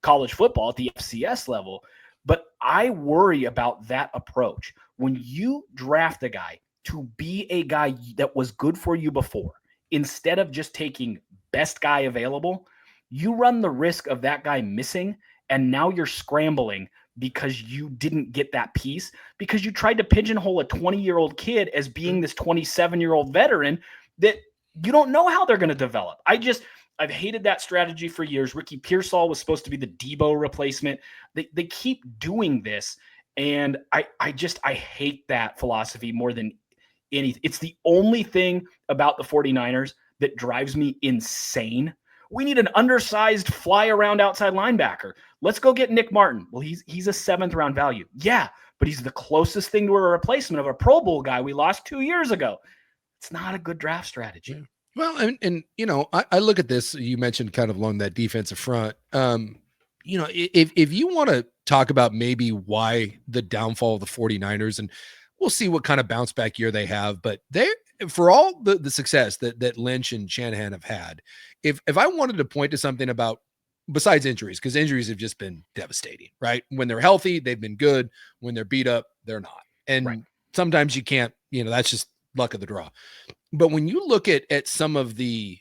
college football at the FCS level. But I worry about that approach. When you draft a guy to be a guy that was good for you before, instead of just taking best guy available, you run the risk of that guy missing, and now you're scrambling because you didn't get that piece, because you tried to pigeonhole a 20-year-old kid as being this 27-year-old veteran that you don't know how they're going to develop. I've hated that strategy for years. Ricky Pearsall was supposed to be the Debo replacement. They keep doing this, and I hate that philosophy more than anything. It's the only thing about the 49ers that drives me insane. We need an undersized fly around outside linebacker. Let's go get Nick Martin. Well, he's a 7th round value. Yeah, but he's the closest thing to a replacement of a Pro Bowl guy we lost 2 years ago. It's not a good draft strategy. Yeah. Well, and I look at this, you mentioned kind of along that defensive front. If you want to talk about maybe why the downfall of the 49ers, and we'll see what kind of bounce back year they have, but for all the success that Lynch and Shanahan have had, if I wanted to point to something about, besides injuries, because injuries have just been devastating, right? When they're healthy, they've been good. When they're beat up, they're not. And sometimes you can't, that's just luck of the draw. But when you look at some of the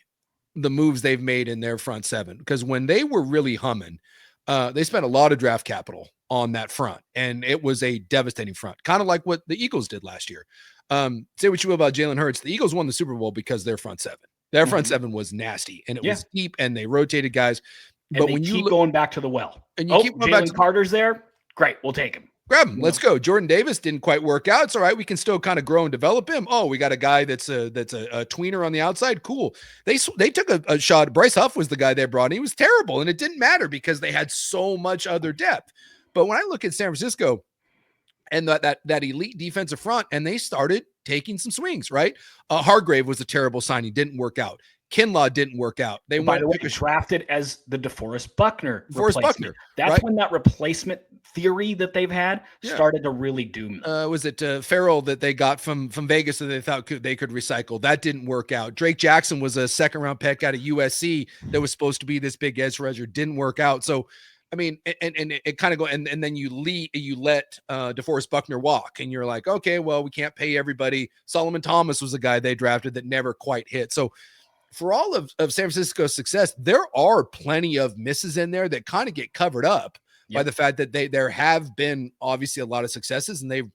moves they've made in their front 7, because when they were really humming, they spent a lot of draft capital on that front, and it was a devastating front, kind of like what the Eagles did last year. Say what you will about Jalen Hurts. The Eagles won the Super Bowl because their front 7. Their front 7 was nasty, and it was deep, and they rotated guys. And but when you keep going back to the well, and you keep going Jalen Carter's there, great, we'll take him. Grab him. Let's go. Jordan Davis didn't quite work out. It's all right. We can still kind of grow and develop him. Oh, we got a guy that's a tweener on the outside. Cool. They took a shot. Bryce Huff was the guy they brought in. He was terrible, and it didn't matter because they had so much other depth. But when I look at San Francisco, and that elite defensive front, and they started taking some swings, right? Hargrave was a terrible signing, didn't work out. Kinlaw didn't work out. They By the way, took drafted as the DeForest Buckner DeForest replacement. Buckner, That's right? when that replacement theory that they've had started to really doom them. Was it Farrell that they got from Vegas that they thought they could recycle? That didn't work out. Drake Jackson was a second-round pick out of USC that was supposed to be this big edge rusher, didn't work out. So, I mean, and it kind of go, and then you let DeForest Buckner walk, and you're like, okay, well, we can't pay everybody. Solomon Thomas was a guy they drafted that never quite hit. So, for all of San Francisco's success, there are plenty of misses in there that kind of get covered up by the fact that there have been obviously a lot of successes, and they've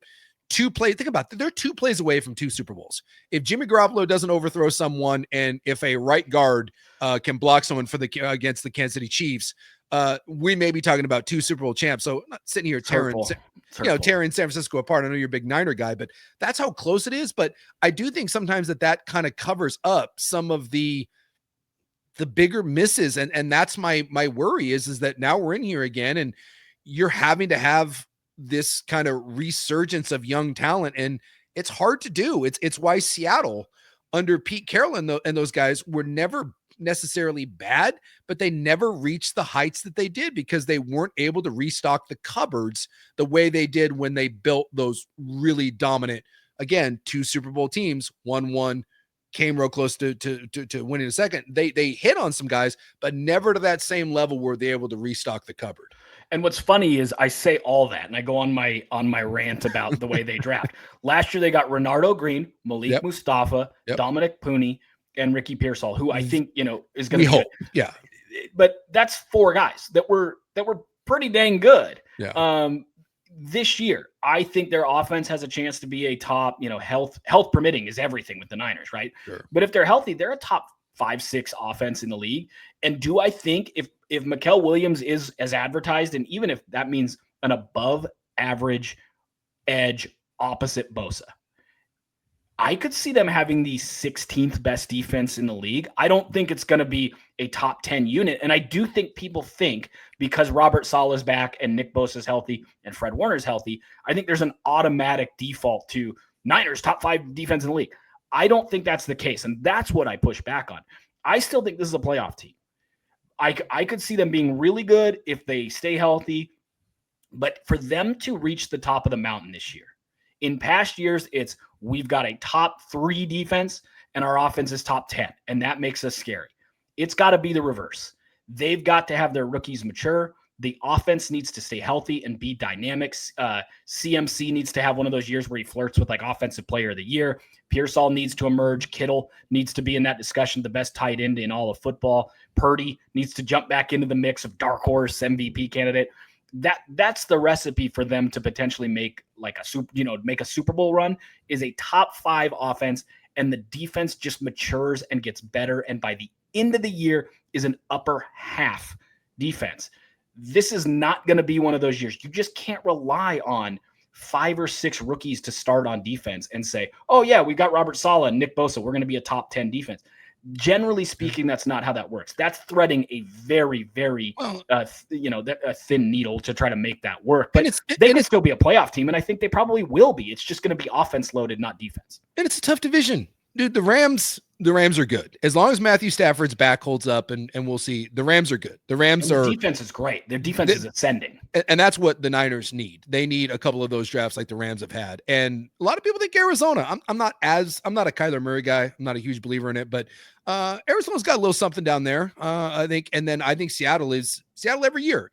think about it, they're 2 plays away from 2 Super Bowls. If Jimmy Garoppolo doesn't overthrow someone, and if a right guard can block someone against the Kansas City Chiefs, we may be talking about 2 Super Bowl champs. So I'm not sitting here tearing San Francisco apart. I know you're a big Niner guy, but that's how close it is. But I do think sometimes that kind of covers up some of the bigger misses. And that's my worry is that now we're in here again, and you're having to have this kind of resurgence of young talent. And it's hard to do. It's why Seattle under Pete Carroll and those guys were never necessarily bad, but they never reached the heights that they did because they weren't able to restock the cupboards the way they did when they built those really dominant, again, 2 Super Bowl teams, won, came real close to winning a second. They hit on some guys, but never to that same level were they able to restock the cupboard. And what's funny is I say all that, and I go on my rant about the way they draft. Last year they got Renardo Green, Malik Mustafa, Dominic Pooney, and Ricky Pearsall, who I think is going to be good. Yeah. But that's 4 guys that were pretty dang good. Yeah. This year, I think their offense has a chance to be a top, health permitting is everything with the Niners, right? Sure. But if they're healthy, they're a top 5-6 offense in the league. And do I think if Mikael Williams is as advertised, and even if that means an above average edge opposite Bosa, I could see them having the 16th best defense in the league. I don't think it's going to be a top 10 unit. And I do think people think because Robert Saleh's back and Nick Bosa's healthy and Fred Warner's healthy, I think there's an automatic default to Niners top 5 defense in the league. I don't think that's the case. And that's what I push back on. I still think this is a playoff team. I could see them being really good if they stay healthy, but for them to reach the top of the mountain this year, in past years, it's we've got a top 3 defense and our offense is top 10, and that makes us scary. It's got to be the reverse. They've got to have their rookies mature. The offense needs to stay healthy and be dynamic. CMC needs to have one of those years where he flirts with like offensive player of the year. Pearsall needs to emerge. Kittle needs to be in that discussion, the best tight end in all of football. Purdy needs to jump back into the mix of dark horse MVP candidate. That's the recipe for them to potentially make like make a Super Bowl run, is a top 5 offense, and the defense just matures and gets better. And by the end of the year is an upper half defense. This is not going to be one of those years. You just can't rely on 5 or 6 rookies to start on defense and say, oh yeah, we got Robert Saleh and Nick Bosa, we're going to be a top 10 defense. Generally speaking, that's not how that works. That's threading a very, very, a thin needle to try to make that work. But they can still be a playoff team, and I think they probably will be. It's just going to be offense loaded, not defense. And it's a tough division. Dude, the Rams are good. As long as Matthew Stafford's back holds up, and we'll see, the Rams are good. The Rams defense is great. Their defense is ascending. And that's what the Niners need. They need a couple of those drafts like the Rams have had. And a lot of people think Arizona. I'm not a Kyler Murray guy. I'm not a huge believer in it, but Arizona's got a little something down there. I think, and then I think Seattle every year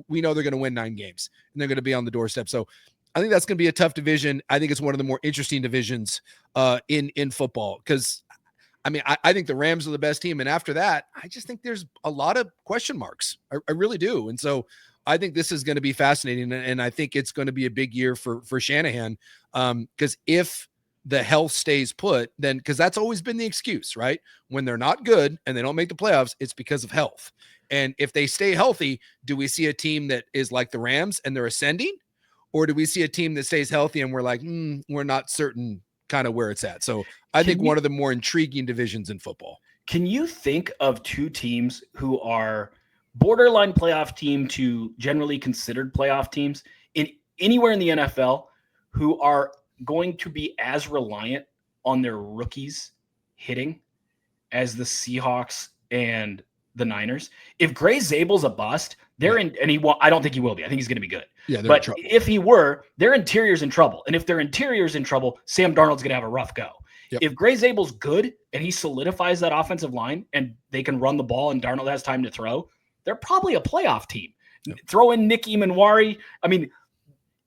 we know they're going to win 9 games and they're going to be on the doorstep. So I think that's going to be a tough division. I think it's one of the more interesting divisions in football because, I mean, I think the Rams are the best team. And after that, I just think there's a lot of question marks. I really do. And so I think this is going to be fascinating. And I think it's going to be a big year for Shanahan because if the health stays put, then because that's always been the excuse, right? When they're not good and they don't make the playoffs, it's because of health. And if they stay healthy, do we see a team that is like the Rams and they're ascending? Or do we see a team that stays healthy and we're like, we're not certain kind of where it's at? So I think one of the more intriguing divisions in football. Can you think of 2 teams who are borderline playoff team to generally considered playoff teams anywhere in the NFL who are going to be as reliant on their rookies hitting as the Seahawks and the Niners. If Gray Zabel's a bust, they're in, and I don't think he will be. I think he's going to be good. Yeah, but if he were, their interior's in trouble. And if their interior's in trouble, Sam Darnold's going to have a rough go. Yep. If Gray Zabel's good and he solidifies that offensive line and they can run the ball and Darnold has time to throw, they're probably a playoff team. Yep. Throw in Nick Emanwari. I mean,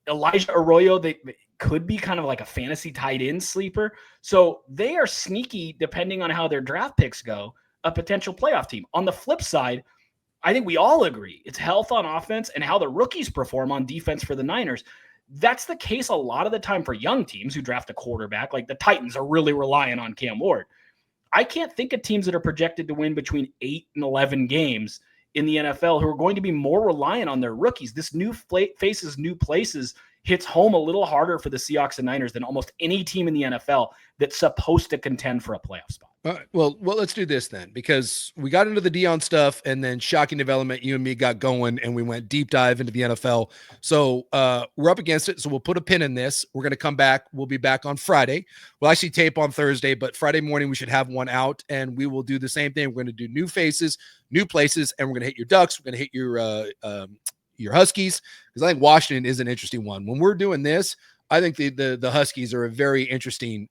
Elijah Arroyo, they could be kind of like a fantasy tight end sleeper. So they are sneaky, depending on how their draft picks go, a potential playoff team. On the flip side, I think we all agree it's health on offense and how the rookies perform on defense for the Niners. That's the case a lot of the time for young teams who draft a quarterback. Like the Titans are really relying on Cam Ward. I can't think of teams that are projected to win between 8 and 11 games in the NFL who are going to be more reliant on their rookies. This new faces, new places hits home a little harder for the Seahawks and Niners than almost any team in the NFL that's supposed to contend for a playoff spot. All right. Well, let's do this then, because we got into the Deion stuff and then shocking development. You and me got going and we went deep dive into the NFL. So we're up against it. So we'll put a pin in this. We're going to come back. We'll be back on Friday. We'll actually tape on Thursday, but Friday morning we should have one out and we will do the same thing. We're going to do new faces, new places, and we're going to hit your Ducks. We're going to hit your Huskies, because I think Washington is an interesting one. When we're doing this, I think the Huskies are a very interesting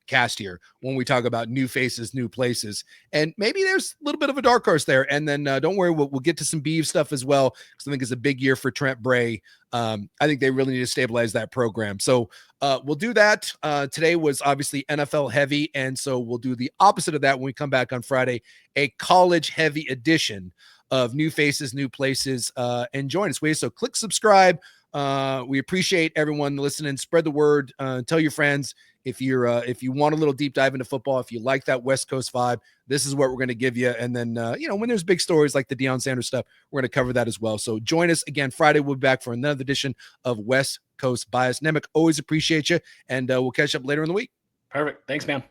cast here when we talk about new faces, new places, and maybe there's a little bit of a dark horse there. And then don't worry, we'll get to some Beeve stuff as well, because I think it's a big year for Trent Bray. I think they really need to stabilize that program. So we'll do that. Today was obviously NFL heavy, and so we'll do the opposite of that when we come back on Friday, a college heavy edition of new faces, new places, and join us. So click subscribe. We appreciate everyone listening. Spread the word. Tell your friends if you want a little deep dive into football, if you like that West Coast vibe, this is what we're going to give you. And then when there's big stories like the Deion Sanders stuff, we're going to cover that as well. So join us again Friday. We'll be back for another edition of West Coast Bias. Nemec, always appreciate you, and we'll catch up later in the week. Perfect. Thanks, man.